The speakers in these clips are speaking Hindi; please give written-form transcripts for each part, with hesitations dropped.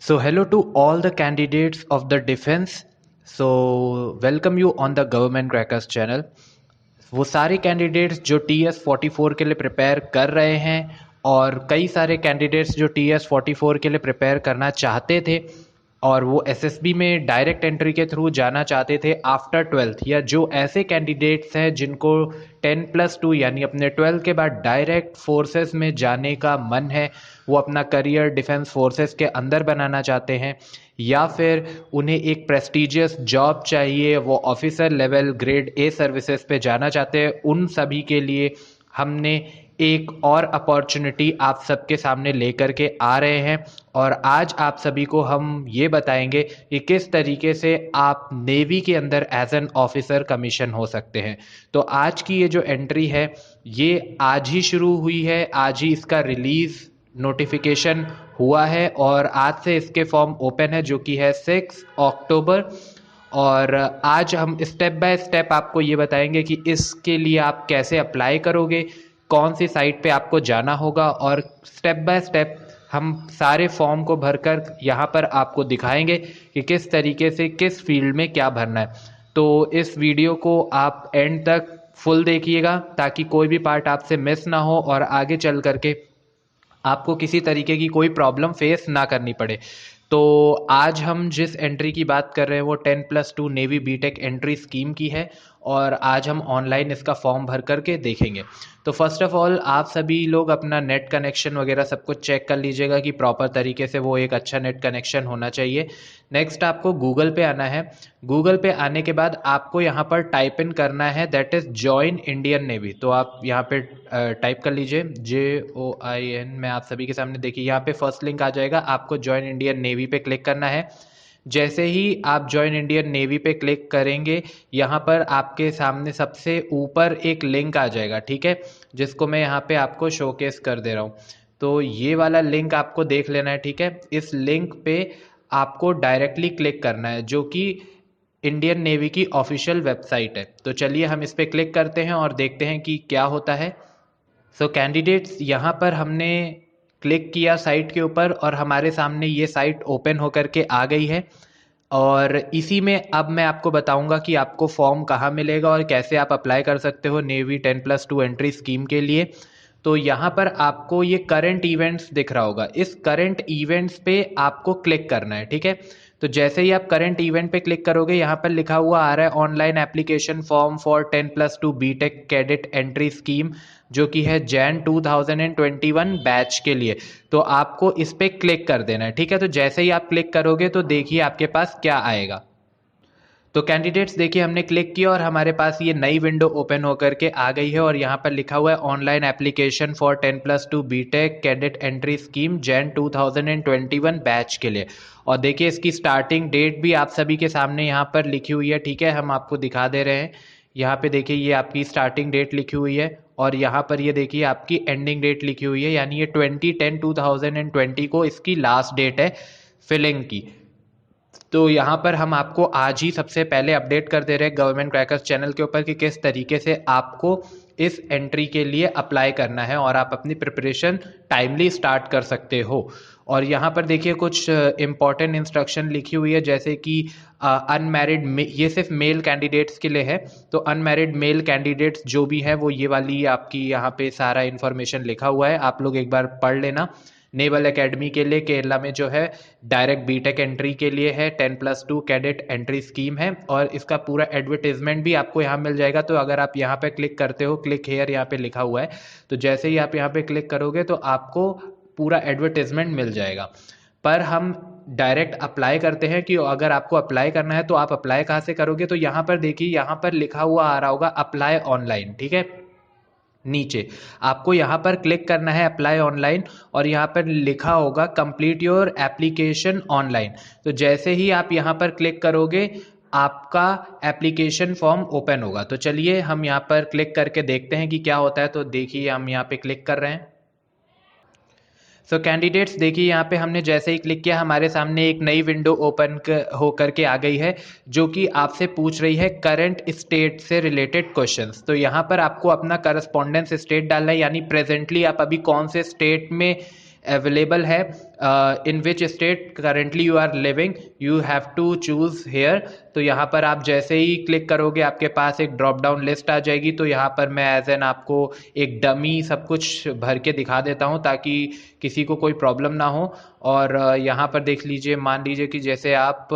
So, hello to all the candidates of the defense. So, welcome you on the Government Crackers channel. वो सारे कैंडिडेट्स जो TS44 के लिए प्रिपेयर कर रहे हैं और कई सारे कैंडिडेट्स जो TS44 के लिए प्रिपेयर करना चाहते थे और वो एसएसबी में डायरेक्ट एंट्री के थ्रू जाना चाहते थे आफ्टर 12th, या जो ऐसे कैंडिडेट्स हैं जिनको 10+2 यानी अपने 12th के बाद डायरेक्ट फोर्सेस में जाने का मन है, वो अपना करियर डिफेंस फोर्सेस के अंदर बनाना चाहते हैं, या फिर उन्हें एक प्रेस्टिजियस जॉब चाहिए, वो officer level grade A services पे जाना चाहते हैं, उन सभी के लिए हमने एक और अपॉर्चुनिटी आप सबके सामने लेकर के आ रहे हैं। और आज आप सभी को हम ये बताएंगे कि किस तरीके से आप नेवी के अंदर एज एन ऑफिसर कमीशन हो सकते हैं। तो आज की ये जो एंट्री है ये आज ही शुरू हुई है, आज ही इसका रिलीज़ नोटिफिकेशन हुआ है और आज से इसके फॉर्म ओपन है, जो कि है 6 अक्टूबर। और आज हम स्टेप बाय स्टेप आपको ये बताएंगे कि इसके लिए आप कैसे अप्लाई करोगे, कौन सी साइट पे आपको जाना होगा, और स्टेप बाय स्टेप हम सारे फॉर्म को भरकर यहाँ पर आपको दिखाएंगे कि किस तरीके से किस फील्ड में क्या भरना है। तो इस वीडियो को आप एंड तक फुल देखिएगा ताकि कोई भी पार्ट आपसे मिस ना हो और आगे चल करके आपको किसी तरीके की कोई प्रॉब्लम फेस ना करनी पड़े। तो आज हम जिस एंट्री की बात कर रहे हैं वो 10+2 नेवी बीटेक एंट्री स्कीम की है और आज हम ऑनलाइन इसका फॉर्म भर करके देखेंगे। तो फर्स्ट ऑफ ऑल आप सभी लोग अपना नेट कनेक्शन वगैरह सब कुछ चेक कर लीजिएगा कि प्रॉपर तरीके से वो एक अच्छा नेट कनेक्शन होना चाहिए। नेक्स्ट आपको गूगल पे आना है। गूगल पे आने के बाद आपको यहाँ पर टाइप इन करना है, that is join Indian navy. तो आप यहाँ पे टाइप कर लीजिए JOIN। मैं आप सभी के सामने देखिए यहाँ पे फर्स्ट लिंक आ जाएगा, आपको जॉइन इंडियन नेवी पे क्लिक करना है। जैसे ही आप जॉइन इंडियन नेवी पे क्लिक करेंगे यहाँ पर आपके सामने सबसे ऊपर एक लिंक आ जाएगा, ठीक है, जिसको मैं यहाँ पे आपको शोकेस कर दे रहा हूँ। तो ये वाला लिंक आपको देख लेना है, ठीक है। इस लिंक पे आपको डायरेक्टली क्लिक करना है जो कि इंडियन नेवी की ऑफिशियल वेबसाइट है। तो चलिए हम इस पर क्लिक करते हैं और देखते हैं कि क्या होता है। सो कैंडिडेट्स यहाँ पर हमने क्लिक किया साइट के ऊपर और हमारे सामने ये साइट ओपन होकर के आ गई है। और इसी में अब मैं आपको बताऊंगा कि आपको फॉर्म कहाँ मिलेगा और कैसे आप अप्लाई कर सकते हो नेवी 10+2 एंट्री स्कीम के लिए। तो यहाँ पर आपको ये करंट इवेंट्स दिख रहा होगा, इस करंट इवेंट्स पे आपको क्लिक करना है, ठीक है। तो जैसे ही आप करंट इवेंट पे क्लिक करोगे यहाँ पर लिखा हुआ आ रहा है online application form for 10+2 B Tech cadet entry scheme, जो कि है जैन 2021 बैच के लिए। तो आपको इस पे क्लिक कर देना है, ठीक है। तो जैसे ही आप क्लिक करोगे तो देखिए आपके पास क्या आएगा। तो कैंडिडेट्स देखिए हमने क्लिक किया और हमारे पास ये नई विंडो ओपन होकर के आ गई है और यहाँ पर लिखा हुआ है online application for 10+2 B Tech cadet entry scheme Jan 2021 batch के लिए। और देखिए इसकी स्टार्टिंग डेट भी आप सभी के सामने यहाँ पर लिखी हुई है, ठीक है, हम आपको दिखा दे रहे हैं। यहाँ पे देखिए ये आपकी स्टार्टिंग डेट लिखी हुई है और यहाँ पर ये देखिए आपकी एंडिंग डेट लिखी हुई है, यानी ये 20/10/2020 को इसकी लास्ट डेट है फिलिंग की। तो यहाँ पर हम आपको आज ही सबसे पहले अपडेट कर दे रहे हैं गवर्नमेंट क्रैकर्स चैनल के ऊपर कि किस तरीके से आपको इस एंट्री के लिए अप्लाई करना है और आप अपनी प्रिपरेशन टाइमली स्टार्ट कर सकते हो। और यहाँ पर देखिए कुछ इंपॉर्टेंट इंस्ट्रक्शन लिखी हुई है, जैसे कि अनमैरिड, ये सिर्फ मेल कैंडिडेट्स के लिए है। तो अनमैरिड मेल कैंडिडेट्स जो भी है वो ये वाली आपकी यहाँ पे सारा इन्फॉर्मेशन लिखा हुआ है, आप लोग एक बार पढ़ लेना। नेवल एकेडमी के लिए केरला में जो है डायरेक्ट बीटेक एंट्री के लिए है 10+2 कैडेट एंट्री स्कीम है और इसका पूरा एडवर्टीजमेंट भी आपको यहाँ मिल जाएगा। तो अगर आप यहाँ पे क्लिक करते हो, क्लिक हेयर यहाँ पे लिखा हुआ है, तो जैसे ही आप यहाँ पे क्लिक करोगे तो आपको पूरा एडवर्टीजमेंट मिल जाएगा। पर हम डायरेक्ट अप्लाई करते हैं कि अगर आपको अप्लाई करना है तो आप अप्लाई कहाँ से करोगे। तो यहाँ पर देखिए यहाँ पर लिखा हुआ आ रहा होगा अप्लाई ऑनलाइन, ठीक है। नीचे आपको यहाँ पर क्लिक करना है अप्लाई ऑनलाइन और यहाँ पर लिखा होगा कंप्लीट योर एप्लीकेशन ऑनलाइन। तो जैसे ही आप यहाँ पर क्लिक करोगे आपका एप्लीकेशन फॉर्म ओपन होगा। तो चलिए हम यहाँ पर क्लिक करके देखते हैं कि क्या होता है। तो देखिए हम यहाँ पे क्लिक कर रहे हैं। सो कैंडिडेट्स देखिए यहाँ पे हमने जैसे ही क्लिक किया हमारे सामने एक नई विंडो ओपन होकर के आ गई है, जो कि आपसे पूछ रही है करंट स्टेट से रिलेटेड क्वेश्चंस। तो यहाँ पर आपको अपना करस्पॉन्डेंस स्टेट डालना है, यानी प्रेजेंटली आप अभी कौन से स्टेट में अवेलेबल है, in which state currently you are living, you have to choose here. तो यहाँ पर आप जैसे ही क्लिक करोगे आपके पास एक ड्रॉप डाउन लिस्ट आ जाएगी। तो यहाँ पर मैं एज एन आपको एक डमी सब कुछ भर के दिखा देता हूँ ताकि किसी को कोई प्रॉब्लम ना हो। और यहाँ पर देख लीजिए, मान लीजिए कि जैसे आप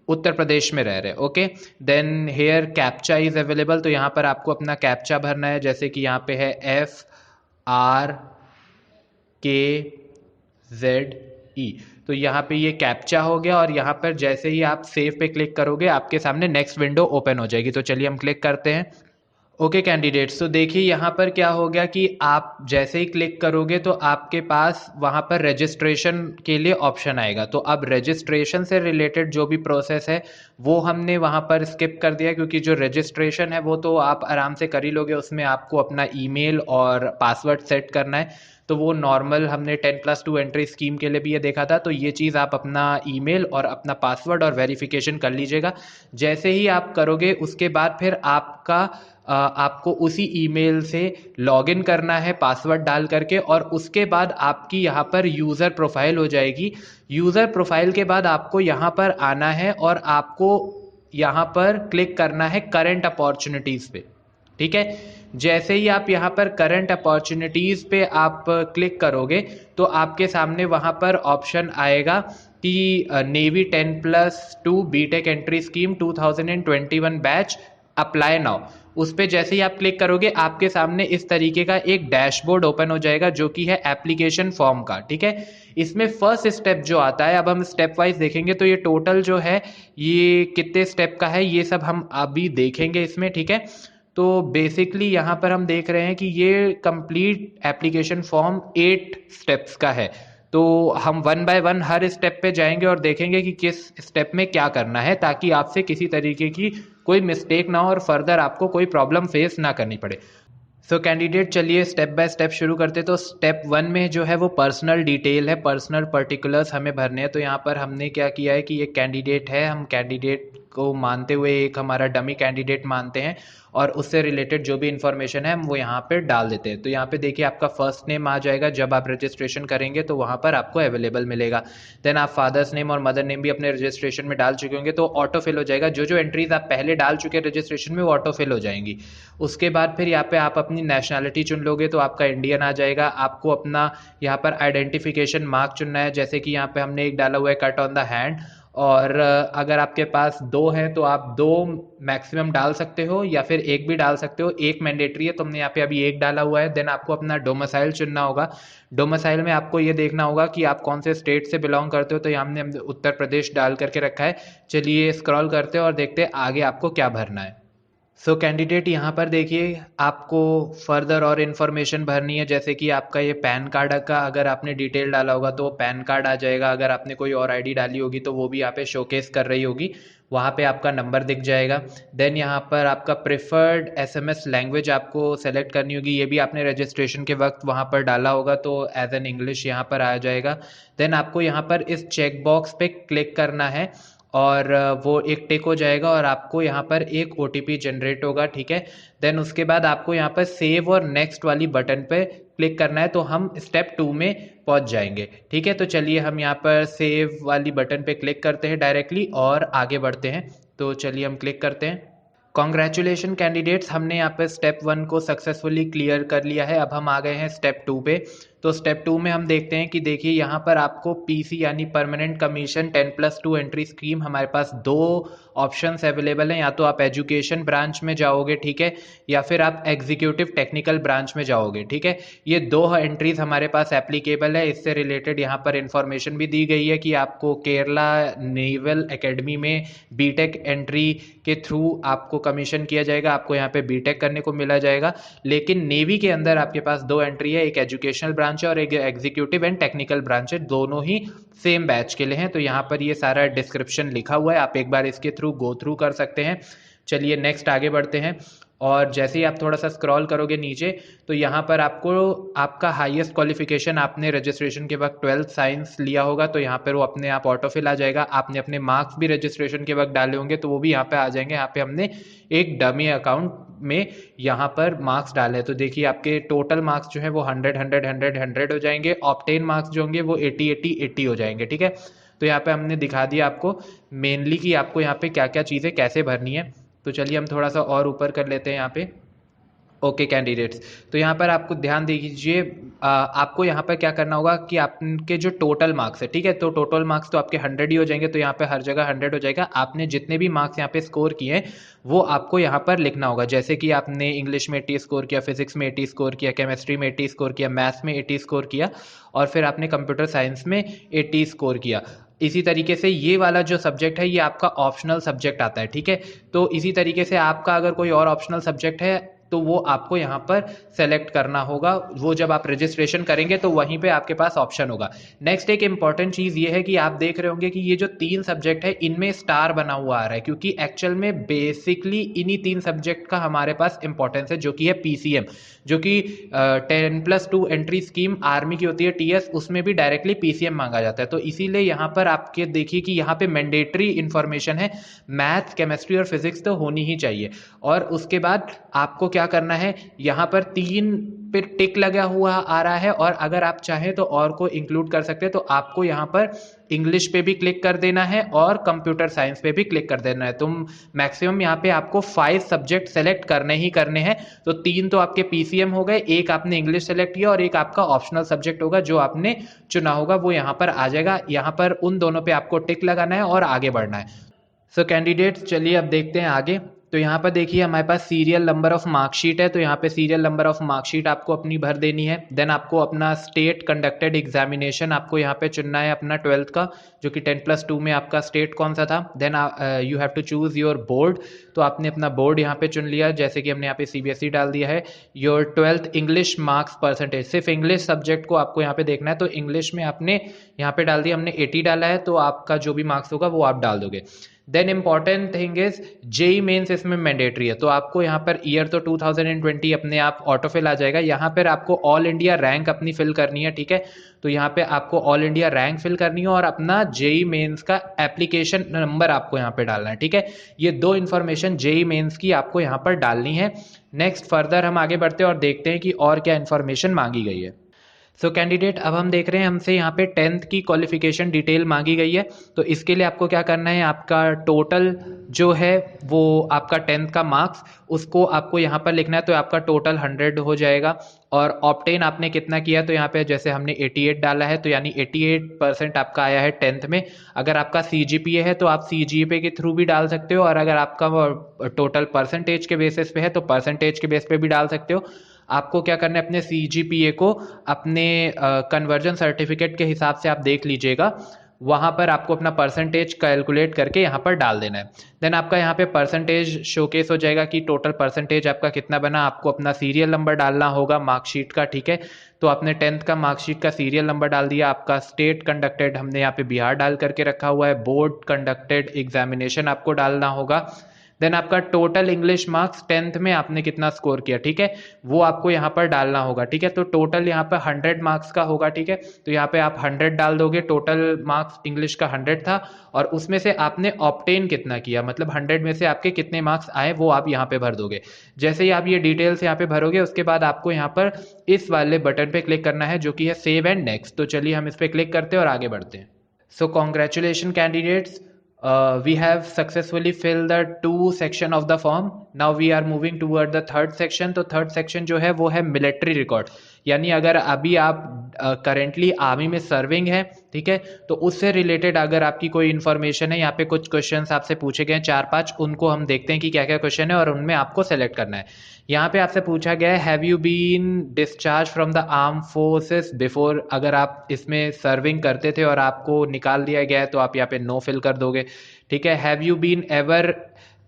उत्तर प्रदेश में रह रहे हैं, okay, then here captcha is available. तो यहाँ पर आपको अपना कैप्चा भरना है, जैसे कि यहाँ पे है FRKZE। तो यहाँ पे ये कैप्चा हो गया और यहाँ पर जैसे ही आप सेव पे क्लिक करोगे आपके सामने नेक्स्ट विंडो ओपन हो जाएगी। तो चलिए हम क्लिक करते हैं। ओके कैंडिडेट्स, तो देखिए यहाँ पर क्या हो गया कि आप जैसे ही क्लिक करोगे तो आपके पास वहाँ पर रजिस्ट्रेशन के लिए ऑप्शन आएगा। तो अब रजिस्ट्रेशन से रिलेटेड जो भी प्रोसेस है वो हमने वहाँ पर स्किप कर दिया, क्योंकि जो रजिस्ट्रेशन है वो तो आप आराम से कर ही लोगे। उसमें आपको अपना ईमेल और पासवर्ड सेट करना है, तो वो नॉर्मल हमने 10+2 एंट्री स्कीम के लिए भी ये देखा था। तो ये चीज़ आप अपना ईमेल और अपना पासवर्ड और वेरिफिकेशन कर लीजिएगा। जैसे ही आप करोगे उसके बाद फिर आपको उसी ईमेल से लॉगिन करना है पासवर्ड डाल करके, और उसके बाद आपकी यहाँ पर यूज़र प्रोफाइल हो जाएगी। यूज़र प्रोफाइल के बाद आपको यहाँ पर आना है और आपको यहाँ पर क्लिक करना है करंट अपॉर्चुनिटीज़ पे, ठीक है। जैसे ही आप यहाँ पर करंट अपॉर्चुनिटीज़ पे आप क्लिक करोगे तो आपके सामने वहाँ पर ऑप्शन आएगा कि navy 10+2 B Tech entry scheme 2021 batch apply now. उस पर जैसे ही आप क्लिक करोगे आपके सामने इस तरीके का एक डैशबोर्ड ओपन हो जाएगा जो कि है एप्लीकेशन फॉर्म का, ठीक है। इसमें फर्स्ट स्टेप जो आता है, अब हम स्टेप वाइज देखेंगे तो ये टोटल जो है ये कितने स्टेप का है ये सब हम अभी देखेंगे इसमें, ठीक है। तो बेसिकली यहाँ पर हम देख रहे हैं कि ये कंप्लीट एप्लीकेशन फॉर्म 8 स्टेप्स का है। तो हम 1 बाय 1 हर स्टेप पे जाएंगे और देखेंगे कि किस स्टेप में क्या करना है, ताकि आपसे किसी तरीके की कोई मिस्टेक ना हो और फर्दर आपको कोई प्रॉब्लम फेस ना करनी पड़े। सो कैंडिडेट, चलिए स्टेप बाय स्टेप शुरू करते। तो स्टेप 1 में जो है वो पर्सनल डिटेल है, पर्सनल पर्टिकुलर्स हमें भरने हैं। तो यहाँ पर हमने क्या किया है कि एक कैंडिडेट है, हम कैंडिडेट को मानते हुए एक हमारा डमी कैंडिडेट मानते हैं और उससे रिलेटेड जो भी इंफॉर्मेशन है हम वो यहाँ पे डाल देते हैं। तो यहाँ पे देखिए आपका फर्स्ट नेम आ जाएगा, जब आप रजिस्ट्रेशन करेंगे तो वहाँ पर आपको अवेलेबल मिलेगा। देन आप फादर्स नेम और मदर नेम भी अपने रजिस्ट्रेशन में डाल चुके होंगे तो ऑटो फिल हो जाएगा। जो जो एंट्रीज आप पहले डाल चुके हैं रजिस्ट्रेशन में वो ऑटो फिल हो जाएंगी। उसके बाद फिर यहाँ पे आप अपनी नेशनैलिटी चुन लोगे तो आपका इंडियन आ जाएगा। आपको अपना यहाँ पर आइडेंटिफिकेशन मार्क चुनना है, जैसे कि यहाँ पे हमने एक डाला हुआ है कट ऑन द हैंड, और अगर आपके पास 2 है तो आप 2 मैक्सिमम डाल सकते हो या फिर 1 भी डाल सकते हो। 1 मैंडेटरी है तो हमने यहाँ पे अभी 1 डाला हुआ है। देन आपको अपना डोमिसाइल चुनना होगा। डोमिसाइल में आपको ये देखना होगा कि आप कौन से स्टेट से बिलोंग करते हो, तो यहाँ हमने उत्तर प्रदेश डाल करके रखा है। चलिए स्क्रॉल करते हैं और देखते हैं आगे आपको क्या भरना है। सो कैंडिडेट, यहाँ पर देखिए आपको फर्दर और इन्फॉर्मेशन भरनी है, जैसे कि आपका ये पैन कार्ड का अगर आपने डिटेल डाला होगा तो पैन कार्ड आ जाएगा। अगर आपने कोई और आईडी डाली होगी तो वो भी यहाँ पे शोकेस कर रही होगी, वहाँ पे आपका नंबर दिख जाएगा। देन यहाँ पर आपका प्रेफर्ड एसएमएस लैंग्वेज आपको सेलेक्ट करनी होगी, ये भी आपने रजिस्ट्रेशन के वक्त वहाँ पर डाला होगा तो एज एन इंग्लिश यहाँ पर आ जाएगा। देन आपको यहाँ पर इस चेक बॉक्स पे क्लिक करना है और वो एक टिक हो जाएगा और आपको यहाँ पर एक OTP जनरेट होगा, ठीक है। देन उसके बाद आपको यहाँ पर सेव और नेक्स्ट वाली बटन पे क्लिक करना है, तो हम स्टेप 2 में पहुँच जाएंगे, ठीक है। तो चलिए हम यहाँ पर सेव वाली बटन पे क्लिक करते हैं डायरेक्टली और आगे बढ़ते हैं। तो चलिए हम क्लिक करते हैं। कॉन्ग्रेचुलेशन कैंडिडेट्स, हमने यहाँ पे स्टेप 1 को सक्सेसफुली क्लियर कर लिया है। अब हम आ गए हैं स्टेप 2 पे। तो स्टेप 2 में हम देखते हैं कि देखिए यहाँ पर आपको PC यानी परमानेंट कमीशन 10+2 एंट्री स्कीम, हमारे पास 2 ऑप्शंस अवेलेबल हैं। या तो आप एजुकेशन ब्रांच में जाओगे, ठीक है, या फिर आप एग्जीक्यूटिव टेक्निकल ब्रांच में जाओगे, ठीक है। ये 2 एंट्रीज हमारे पास एप्लीकेबल है। इससे रिलेटेड यहाँ पर इंफॉर्मेशन भी दी गई है कि आपको केरला नेवल एकेडमी में बीटेक एंट्री के थ्रू आपको कमीशन किया जाएगा, आपको यहाँ पे बीटेक करने को मिला जाएगा। लेकिन नेवी के अंदर आपके पास 2 एंट्री है, एक एजुकेशनल ब्रांच है और एक एग्जीक्यूटिव एंड टेक्निकल ब्रांच है, दोनों ही सेम बैच के लिए हैं। तो यहाँ पर ये सारा डिस्क्रिप्शन लिखा हुआ है, आप एक बार इसके थ्रू गो थ्रू कर सकते हैं। चलिए नेक्स्ट आगे बढ़ते हैं। और जैसे ही आप थोड़ा सा स्क्रॉल करोगे नीचे तो यहाँ पर आपको आपका हाईएस्ट क्वालिफिकेशन, आपने रजिस्ट्रेशन के वक्त 12th साइंस लिया होगा तो यहाँ पर वो अपने आप ऑटोफिल आ जाएगा। आपने अपने मार्क्स भी रजिस्ट्रेशन के वक्त डाले होंगे तो वो भी यहाँ पे आ जाएंगे। यहाँ पे हमने एक डमी अकाउंट में यहाँ पर मार्क्स डाले, तो देखिए आपके टोटल मार्क्स जो है वो 100 हो जाएंगे, ऑब्टेन मार्क्स जो होंगे वो 80 हो जाएंगे। ठीक है, तो यहाँ पे हमने दिखा दिया आपको मेनली कि आपको यहाँ पे क्या क्या चीज़ें कैसे भरनी है। तो चलिए हम थोड़ा सा और ऊपर कर लेते हैं यहाँ पे। ओके कैंडिडेट्स, तो यहाँ पर आपको ध्यान दीजिए, आपको यहाँ पर क्या करना होगा कि आपके जो टोटल मार्क्स है, ठीक है, तो टोटल मार्क्स तो आपके 100 ही हो जाएंगे, तो यहाँ पे हर जगह 100 हो जाएगा। आपने जितने भी मार्क्स यहाँ पे स्कोर किए हैं वो आपको यहाँ पर लिखना होगा, जैसे कि आपने इंग्लिश में 80 स्कोर किया, फिजिक्स में 80 स्कोर किया, केमिस्ट्री में 80 स्कोर किया, मैथ्स में 80 स्कोर किया, और फिर आपने कंप्यूटर साइंस में 80 स्कोर किया। इसी तरीके से ये वाला जो सब्जेक्ट है ये आपका ऑप्शनल सब्जेक्ट आता है। ठीक है, तो इसी तरीके से आपका अगर कोई और ऑप्शनल सब्जेक्ट है तो वो आपको यहाँ पर सेलेक्ट करना होगा, वो जब आप रजिस्ट्रेशन करेंगे तो वहीं पे आपके पास ऑप्शन होगा। नेक्स्ट एक इंपॉर्टेंट चीज़ ये है कि आप देख रहे होंगे कि ये जो 3 सब्जेक्ट है इनमें स्टार बना हुआ आ रहा है, क्योंकि एक्चुअल में बेसिकली इन्हीं 3 सब्जेक्ट का हमारे पास इंपॉर्टेंस है, जो कि है पीसीएम, जो कि 10+2 एंट्री स्कीम आर्मी की होती है टीएस, उसमें भी डायरेक्टली पीसीएम मांगा जाता है। तो इसीलिए यहाँ पर आपके देखिए कि यहाँ पे मैंडेटरी इंफॉर्मेशन है, मैथ, केमिस्ट्री और फिजिक्स तो होनी ही चाहिए। और उसके बाद आपको क्या करना है, यहाँ पर 3 पे टिक लगा हुआ आ रहा है, और अगर आप चाहें तो और को इंक्लूड कर सकते हैं, तो आपको यहाँ पर इंग्लिश पे भी क्लिक कर देना है और कंप्यूटर साइंस पे भी क्लिक कर देना है। तो मैक्सिमम यहाँ पे आपको 5 सब्जेक्ट सेलेक्ट करने ही करने हैं। तो 3 तो आपके पीसीएम हो गए, एक आपने इंग्लिश सेलेक्ट किया और एक आपका ऑप्शनल सब्जेक्ट होगा जो आपने चुना होगा, वो यहाँ पर आ जाएगा। यहाँ पर उन दोनों पे आपको टिक लगाना है और आगे बढ़ना है। सो कैंडिडेट्स चलिए अब देखते हैं आगे। तो यहाँ पर देखिए हमारे पास सीरियल नंबर ऑफ मार्कशीट है, तो यहाँ पे सीरियल नंबर ऑफ मार्कशीट आपको अपनी भर देनी है। देन आपको अपना स्टेट कंडक्टेड एग्जामिनेशन आपको यहाँ पे चुनना है अपना 12th का, जो कि 10+2 में आपका स्टेट कौन सा था। Then you have to choose your board, तो आपने अपना बोर्ड यहाँ पे चुन लिया, जैसे कि हमने यहाँ पे सीबीएसई डाल दिया है। Your 12th English marks percentage, सिर्फ इंग्लिश सब्जेक्ट को आपको यहाँ पे देखना है, तो इंग्लिश में आपने यहाँ पे डाल दिया, हमने 80 डाला है, तो आपका जो भी मार्क्स होगा वो आप डाल दोगे। Then important thing is JEE mains इसमें मैंडेटरी है, तो आपको यहाँ पर ईयर तो 2020 अपने आप ऑटोफिल आ जाएगा। यहाँ पर आपको ऑल इंडिया रैंक अपनी फिल करनी है। ठीक है, तो यहाँ पे आपको ऑल इंडिया रैंक फिल करनी है और अपना जेई मेंस का एप्लीकेशन नंबर आपको यहाँ पे डालना है। ठीक है, ये 2 इन्फॉर्मेशन जेई मेंस की आपको यहाँ पर डालनी है। नेक्स्ट फर्दर हम आगे बढ़ते हैं और देखते हैं कि और क्या इन्फॉर्मेशन मांगी गई है। सो कैंडिडेट अब हम देख रहे हैं हमसे यहाँ पे 10th की क्वालिफिकेशन डिटेल मांगी गई है। तो इसके लिए आपको क्या करना है, आपका टोटल जो है वो आपका 10th का मार्क्स उसको आपको यहाँ पर लिखना है, तो आपका टोटल 100 हो जाएगा। और ऑब्टेन आपने कितना किया, तो यहाँ पे जैसे हमने 88 डाला है, तो यानी 88% आपका आया है 10th में। अगर आपका सीजीपीए है तो आप सीजीपीए के थ्रू भी डाल सकते हो, और अगर आपका टोटल परसेंटेज के बेसिस पे है तो परसेंटेज के बेस पे भी डाल सकते हो। आपको क्या करना है, अपने सीजीपीए को अपने कन्वर्जन सर्टिफिकेट के हिसाब से आप देख लीजिएगा, वहाँ पर आपको अपना परसेंटेज कैलकुलेट करके यहाँ पर डाल देना है। देन आपका यहाँ पे परसेंटेज शोकेस हो जाएगा कि टोटल परसेंटेज आपका कितना बना। आपको अपना सीरियल नंबर डालना होगा मार्कशीट का। ठीक है, तो आपने 10th का मार्कशीट का सीरियल नंबर डाल दिया। आपका स्टेट कंडक्टेड हमने यहाँ पे बिहार डाल करके रखा हुआ है। बोर्ड कंडक्टेड एग्जामिनेशन आपको डालना होगा। देन आपका टोटल इंग्लिश मार्क्स 10th में आपने कितना स्कोर किया, ठीक है, वो आपको यहाँ पर डालना होगा। ठीक है, तो टोटल यहाँ पर 100 मार्क्स का होगा। ठीक है, तो यहाँ पे आप 100 डाल दोगे, टोटल मार्क्स इंग्लिश का 100 था, और उसमें से आपने ऑब्टेन कितना किया, मतलब 100 में से आपके कितने मार्क्स आए वो आप यहाँ पे भर दोगे। जैसे ही आप ये डिटेल्स यहाँ पे भरोगे उसके बाद आपको यहाँ पर इस वाले बटन पे क्लिक करना है जो कि है सेव एंड नेक्स्ट। तो चलिए हम इस पर क्लिक करते हैं और आगे बढ़ते हैं। So congratulation candidates, we have successfully filled the 2 section of the form. Now we are moving toward the 3rd section. तो 3rd section जो है वो है मिलिट्री रिकॉर्ड, यानी अगर अभी आप करेंटली आर्मी में सर्विंग है, ठीक है, तो उससे रिलेटेड अगर आपकी कोई इन्फॉर्मेशन है, यहाँ पे कुछ क्वेश्चंस आपसे पूछे गए 4-5, उनको हम देखते हैं कि क्या क्या क्वेश्चन है और उनमें आपको सेलेक्ट करना है। यहाँ पे आपसे पूछा गया है have you been discharge from the arm forces before. अगर आप इसमें सर्विंग करते थे और आपको निकाल दिया गया है तो आप यहाँ पे नो फिल कर दोगे। ठीक है, have you been ever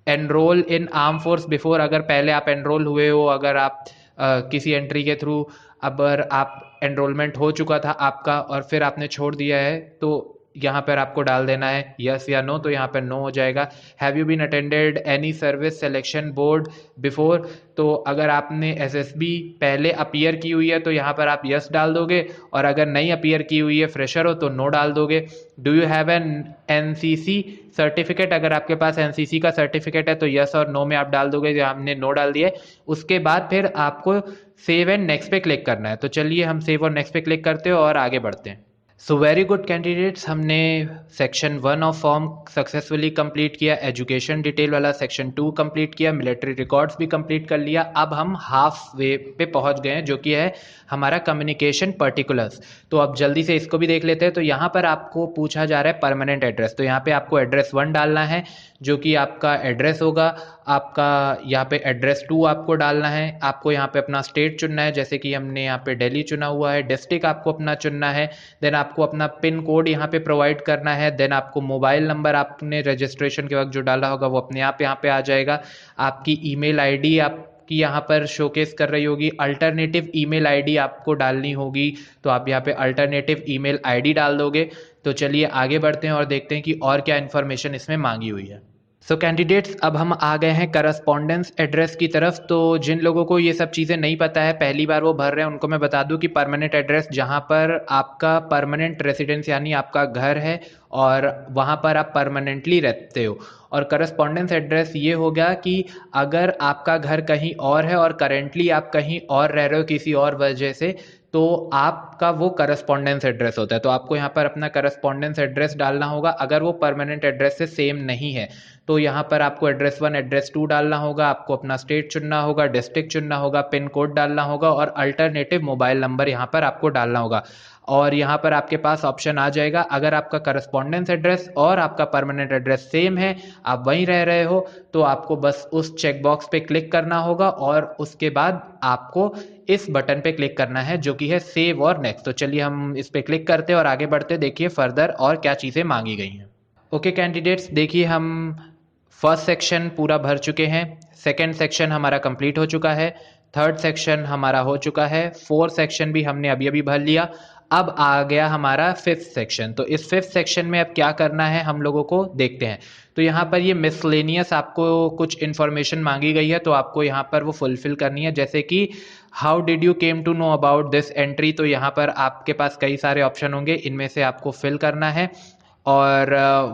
enrol in arm force before, अगर पहले आप एनरोल हुए हो, अगर आप किसी एंट्री के थ्रू अगर आप एनरोलमेंट हो चुका था आपका और फिर आपने छोड़ दिया है, तो यहाँ पर आपको डाल देना है यस या नो, तो यहाँ पर नो हो जाएगा। Have you been attended any service selection board before, तो अगर आपने एसएसबी पहले अपीयर की हुई है तो यहाँ पर आप यस डाल दोगे, और अगर नहीं अपीयर की हुई है, फ्रेशर हो, तो नो डाल दोगे। Do you have an NCC certificate, अगर आपके पास एनसीसी का सर्टिफिकेट है तो यस और नो में आप डाल दोगे, जो हमने नो डाल दिया है। उसके बाद फिर आपको सेव एंड नेक्स्ट पे क्लिक करना है। तो चलिए हम सेव और नेक्स्ट पे क्लिक करते हैं और आगे बढ़ते हैं। सो वेरी गुड कैंडिडेट्स, हमने section 1 of form successfully complete किया, एजुकेशन डिटेल वाला सेक्शन 2 कंप्लीट किया, मिलिट्री रिकॉर्ड्स भी कंप्लीट कर लिया। अब हम हाफ वे पे पहुंच गए हैं, जो कि है हमारा कम्युनिकेशन पर्टिकुलर्स। तो अब जल्दी से इसको भी देख लेते हैं। तो यहाँ पर आपको पूछा जा रहा है परमानेंट एड्रेस, तो यहाँ पे आपको एड्रेस 1 डालना है, जो कि आपका एड्रेस होगा। आपका यहाँ पे एड्रेस 2 आपको डालना है। आपको यहाँ पे अपना स्टेट चुनना है, जैसे कि हमने यहाँ पे दिल्ली चुना हुआ है। डिस्ट्रिक्ट आपको अपना चुनना है। देन आपको अपना पिन कोड यहाँ पे प्रोवाइड करना है। देन आपको मोबाइल नंबर आपने रजिस्ट्रेशन के वक्त जो डाला होगा वो अपने आप यहाँ पे आ जाएगा। आपकी ईमेल आईडी आपकी यहाँ पर शोकेस कर रही होगी। अल्टरनेटिव ईमेल आईडी आपको डालनी होगी, तो आप यहाँ पे अल्टरनेटिव ईमेल आईडी डाल दोगे। तो चलिए आगे बढ़ते हैं और देखते हैं कि और क्या इन्फॉर्मेशन इसमें मांगी हुई है। सो कैंडिडेट्स, अब हम आ गए हैं करस्पॉन्डेंस एड्रेस की तरफ। तो जिन लोगों को ये सब चीज़ें नहीं पता है, पहली बार वो भर रहे हैं, उनको मैं बता दूं कि परमानेंट एड्रेस जहाँ पर आपका परमानेंट रेसिडेंस यानी आपका घर है और वहाँ पर आप परमानेंटली रहते हो। और करस्पॉन्डेंस एड्रेस ये हो गया कि अगर आपका घर कहीं और है और करेंटली आप कहीं और रह रहे हो किसी और वजह से, तो आपका वो करस्पॉन्डेंस एड्रेस होता है। तो आपको यहाँ पर अपना करस्पॉन्डेंस एड्रेस डालना होगा। अगर वो परमानेंट एड्रेस से सेम नहीं है तो यहाँ पर आपको एड्रेस 1 एड्रेस 2 डालना होगा। आपको अपना स्टेट चुनना होगा, डिस्ट्रिक्ट चुनना होगा, पिन कोड डालना होगा और अल्टरनेटिव मोबाइल नंबर यहाँ पर आपको डालना होगा। और यहाँ पर आपके पास ऑप्शन आ जाएगा, अगर आपका करस्पॉन्डेंस एड्रेस और आपका परमानेंट एड्रेस सेम है, आप वहीं रह रहे हो, तो आपको बस उस चेक बॉक्स पे क्लिक करना होगा और उसके बाद आपको इस बटन पे क्लिक करना है, जो कि है सेव और नेक्स्ट। तो चलिए हम इस पे क्लिक करते हैं और आगे बढ़ते, देखिए फर्दर और क्या चीज़ें मांगी गई हैं। ओके कैंडिडेट्स, देखिए हम फर्स्ट सेक्शन पूरा भर चुके हैं, सेकंड सेक्शन हमारा कंप्लीट हो चुका है, थर्ड सेक्शन हमारा हो चुका है, फोर्थ सेक्शन भी हमने अभी अभी भर लिया। अब आ गया हमारा फिफ्थ सेक्शन। तो इस फिफ्थ सेक्शन में अब क्या करना है हम लोगों को देखते हैं। तो यहाँ पर ये मिसलेनियस आपको कुछ इन्फॉर्मेशन मांगी गई है, तो आपको यहाँ पर वो फुलफिल करनी है। जैसे कि how did you came to know about this entry, तो यहाँ पर आपके पास कई सारे ऑप्शन होंगे, इनमें से आपको फिल करना है। और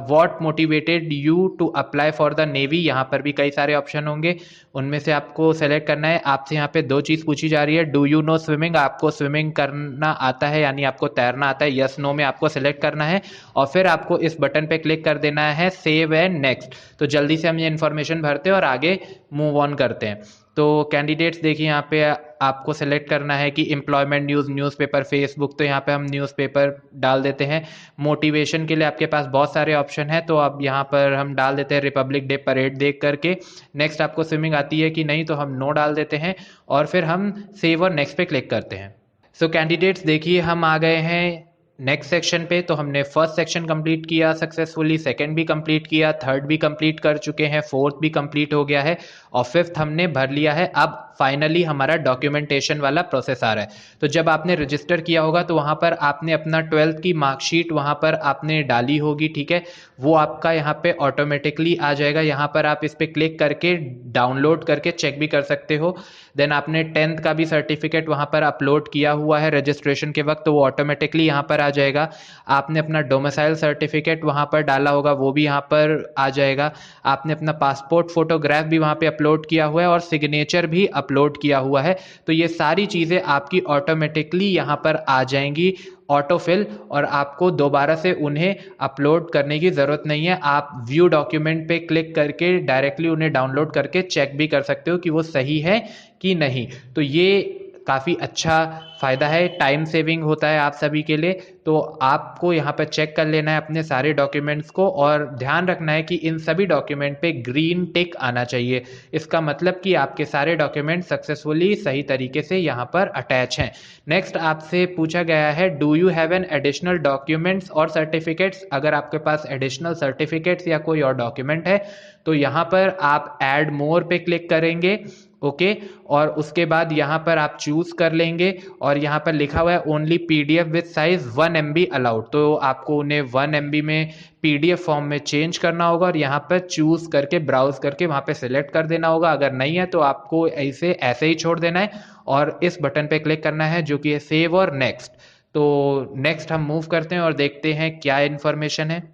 what motivated you to apply for the navy, यहाँ पर भी कई सारे ऑप्शन होंगे, उनमें से आपको सेलेक्ट करना है। आपसे यहाँ पे 2 चीज़ पूछी जा रही है, डू यू नो स्विमिंग, आपको स्विमिंग करना आता है यानी आपको तैरना आता है, यस नो में आपको सेलेक्ट करना है और फिर आपको इस बटन पे क्लिक कर देना है सेव एंड नेक्स्ट। तो जल्दी से हम ये इन्फॉर्मेशन भरते हैं और आगे मूव ऑन करते हैं। तो कैंडिडेट्स देखिए, यहाँ पे आपको सेलेक्ट करना है कि एम्प्लॉयमेंट न्यूज़, न्यूज़पेपर, फेसबुक, तो यहाँ पे हम न्यूज़पेपर डाल देते हैं। मोटिवेशन के लिए आपके पास बहुत सारे ऑप्शन हैं, तो अब यहाँ पर हम डाल देते हैं रिपब्लिक डे परेड देख करके। नेक्स्ट आपको स्विमिंग आती है कि नहीं, तो हम नो डाल देते हैं और फिर हम सेव और नेक्स्ट पे क्लिक करते हैं। सो कैंडिडेट्स देखिए, हम आ गए हैं नेक्स्ट सेक्शन पे। तो हमने फर्स्ट सेक्शन कंप्लीट किया सक्सेसफुली, सेकंड भी कंप्लीट किया, थर्ड भी कंप्लीट कर चुके हैं, फोर्थ भी कंप्लीट हो गया है और फिफ्थ हमने भर लिया है। अब फाइनली हमारा डॉक्यूमेंटेशन वाला प्रोसेस आ रहा है। तो जब आपने रजिस्टर किया होगा तो वहाँ पर आपने अपना 12th की मार्कशीट वहाँ पर आपने डाली होगी, ठीक है, वो आपका यहाँ पे ऑटोमेटिकली आ जाएगा। यहाँ पर आप इस पर क्लिक करके डाउनलोड करके चेक भी कर सकते हो। देन आपने 10th का भी सर्टिफिकेट वहाँ पर अपलोड किया हुआ है रजिस्ट्रेशन के वक्त, तो वो ऑटोमेटिकली यहाँ पर आ जाएगा। आपने अपना डोमिसाइल सर्टिफिकेट वहाँ पर डाला होगा, वो भी यहाँ पर आ जाएगा। आपने अपना पासपोर्ट फोटोग्राफ भी वहाँ पे अपलोड किया हुआ है और सिग्नेचर भी अपलोड किया हुआ है। तो ये सारी चीज़ें आपकी ऑटोमेटिकली यहाँ पर आ जाएंगी ऑटोफिल, और आपको दोबारा से उन्हें अपलोड करने की ज़रूरत नहीं है। आप व्यू डॉक्यूमेंट पे क्लिक करके डायरेक्टली उन्हें डाउनलोड करके चेक भी कर सकते हो कि वो सही है कि नहीं। तो ये काफ़ी अच्छा फ़ायदा है, टाइम सेविंग होता है आप सभी के लिए। तो आपको यहाँ पर चेक कर लेना है अपने सारे डॉक्यूमेंट्स को और ध्यान रखना है कि इन सभी डॉक्यूमेंट पे ग्रीन टिक आना चाहिए। इसका मतलब कि आपके सारे डॉक्यूमेंट सक्सेसफुली सही तरीके से यहाँ पर अटैच हैं। नेक्स्ट आपसे पूछा गया है, do you have an additional documents और सर्टिफिकेट्स। अगर आपके पास एडिशनल सर्टिफिकेट्स या कोई और डॉक्यूमेंट है तो यहाँ पर आप ऐड मोर पे क्लिक करेंगे ओके और उसके बाद यहाँ पर आप चूज कर लेंगे और यहाँ पर लिखा हुआ है only PDF with size 1 MB allowed, तो आपको उन्हें 1 MB में पीडीएफ फॉर्म में चेंज करना होगा और यहाँ पर चूज करके ब्राउज करके वहाँ पे सिलेक्ट कर देना होगा। अगर नहीं है तो आपको ऐसे ही छोड़ देना है और इस बटन पे क्लिक करना है जो कि है सेव और नेक्स्ट। तो नेक्स्ट हम मूव करते हैं और देखते हैं क्या इन्फॉर्मेशन है।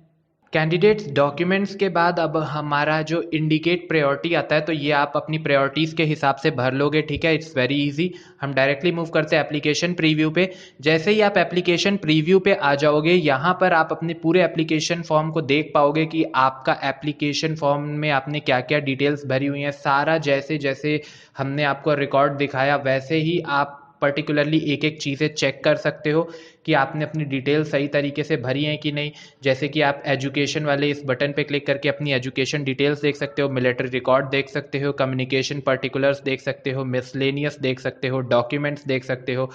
कैंडिडेट्स डॉक्यूमेंट्स के बाद अब हमारा जो इंडिकेट प्रायोरिटी आता है, तो ये आप अपनी प्रायोरिटीज़ के हिसाब से भर लोगे, ठीक है। It's very easy. हम डायरेक्टली मूव करते हैं एप्लीकेशन प्रीव्यू पे। जैसे ही आप एप्लीकेशन प्रीव्यू पे आ जाओगे, यहाँ पर आप अपने पूरे एप्लीकेशन फॉर्म को देख पाओगे कि आपका एप्लीकेशन फॉर्म में आपने क्या क्या डिटेल्स भरी हुई हैं। सारा जैसे जैसे हमने आपको रिकॉर्ड दिखाया वैसे ही आप पर्टिकुलरली एक एक चीज़ें चेक कर सकते हो कि आपने अपनी डिटेल सही तरीके से भरी हैं कि नहीं। जैसे कि आप एजुकेशन वाले इस बटन पे क्लिक करके अपनी एजुकेशन डिटेल्स देख सकते हो, मिलिट्री रिकॉर्ड देख सकते हो, कम्युनिकेशन पर्टिकुलर्स देख सकते हो, मिसलेनियस देख सकते हो, डॉक्यूमेंट्स देख सकते हो,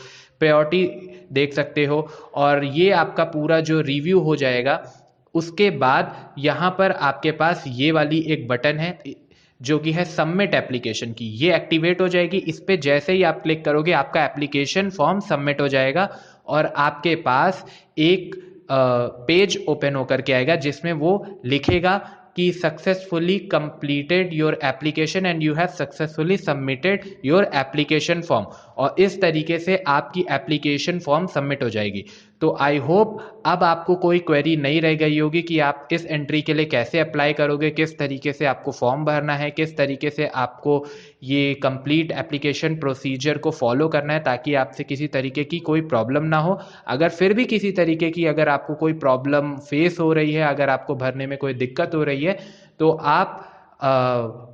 प्रायोरिटी देख सकते हो और ये आपका पूरा जो रिव्यू हो जाएगा। उसके बाद यहाँ पर आपके पास ये वाली एक बटन है जो कि है सबमिट एप्लीकेशन की, ये एक्टिवेट हो जाएगी। इस पे जैसे ही आप क्लिक करोगे आपका एप्लीकेशन फॉर्म सबमिट हो जाएगा और आपके पास एक पेज ओपन होकर के आएगा जिसमें वो लिखेगा कि successfully completed your application and you have successfully submitted your application form, और इस तरीके से आपकी एप्लीकेशन फॉर्म सबमिट हो जाएगी। तो आई होप अब आपको कोई क्वेरी नहीं रह गई होगी कि आप इस एंट्री के लिए कैसे अप्लाई करोगे, किस तरीके से आपको फॉर्म भरना है, किस तरीके से आपको ये कंप्लीट एप्लीकेशन प्रोसीजर को फॉलो करना है ताकि आपसे किसी तरीके की कोई प्रॉब्लम ना हो। अगर फिर भी किसी तरीके की अगर आपको कोई प्रॉब्लम फेस हो रही है, अगर आपको भरने में कोई दिक्कत हो रही है, तो आप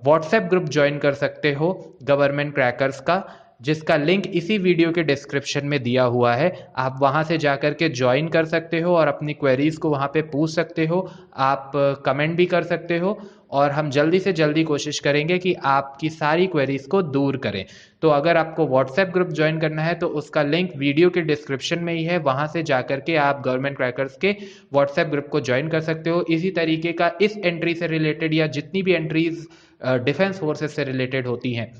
व्हाट्सएप ग्रुप ज्वाइन कर सकते हो गवर्नमेंट क्रैकर्स का, जिसका लिंक इसी वीडियो के डिस्क्रिप्शन में दिया हुआ है। आप वहां से जाकर के ज्वाइन कर सकते हो और अपनी क्वेरीज को वहां पे पूछ सकते हो, आप कमेंट भी कर सकते हो और हम जल्दी से जल्दी कोशिश करेंगे कि आपकी सारी क्वेरीज को दूर करें। तो अगर आपको व्हाट्सएप ग्रुप ज्वाइन करना है तो उसका लिंक वीडियो के डिस्क्रिप्शन में ही है, वहां से जाकर के आप गवर्नमेंट क्रैकर्स के व्हाट्सएप ग्रुप को ज्वाइन कर सकते हो। इसी तरीके का इस एंट्री से रिलेटेड या जितनी भी एंट्रीज डिफेंस फोर्सेज से रिलेटेड होती हैं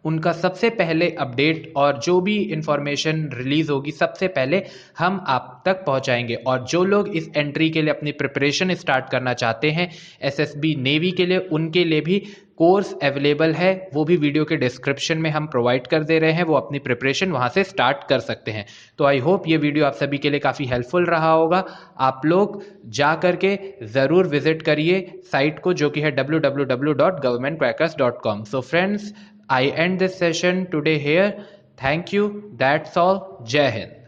उनका सबसे पहले अपडेट और जो भी इंफॉर्मेशन रिलीज होगी सबसे पहले हम आप तक पहुंचाएंगे। और जो लोग इस एंट्री के लिए अपनी प्रिपरेशन स्टार्ट करना चाहते हैं एसएसबी नेवी के लिए, उनके लिए भी कोर्स अवेलेबल है, वो भी वीडियो के डिस्क्रिप्शन में हम प्रोवाइड कर दे रहे हैं। वो अपनी प्रिपरेशन वहां से स्टार्ट कर सकते हैं। तो आई होप ये वीडियो आप सभी के लिए काफ़ी हेल्पफुल रहा होगा। आप लोग जा करके ज़रूर विजिट करिए साइट को जो कि है www.governmentcrackers.com। So friends, I end this session today here. Thank you. That's all. Jai Hind.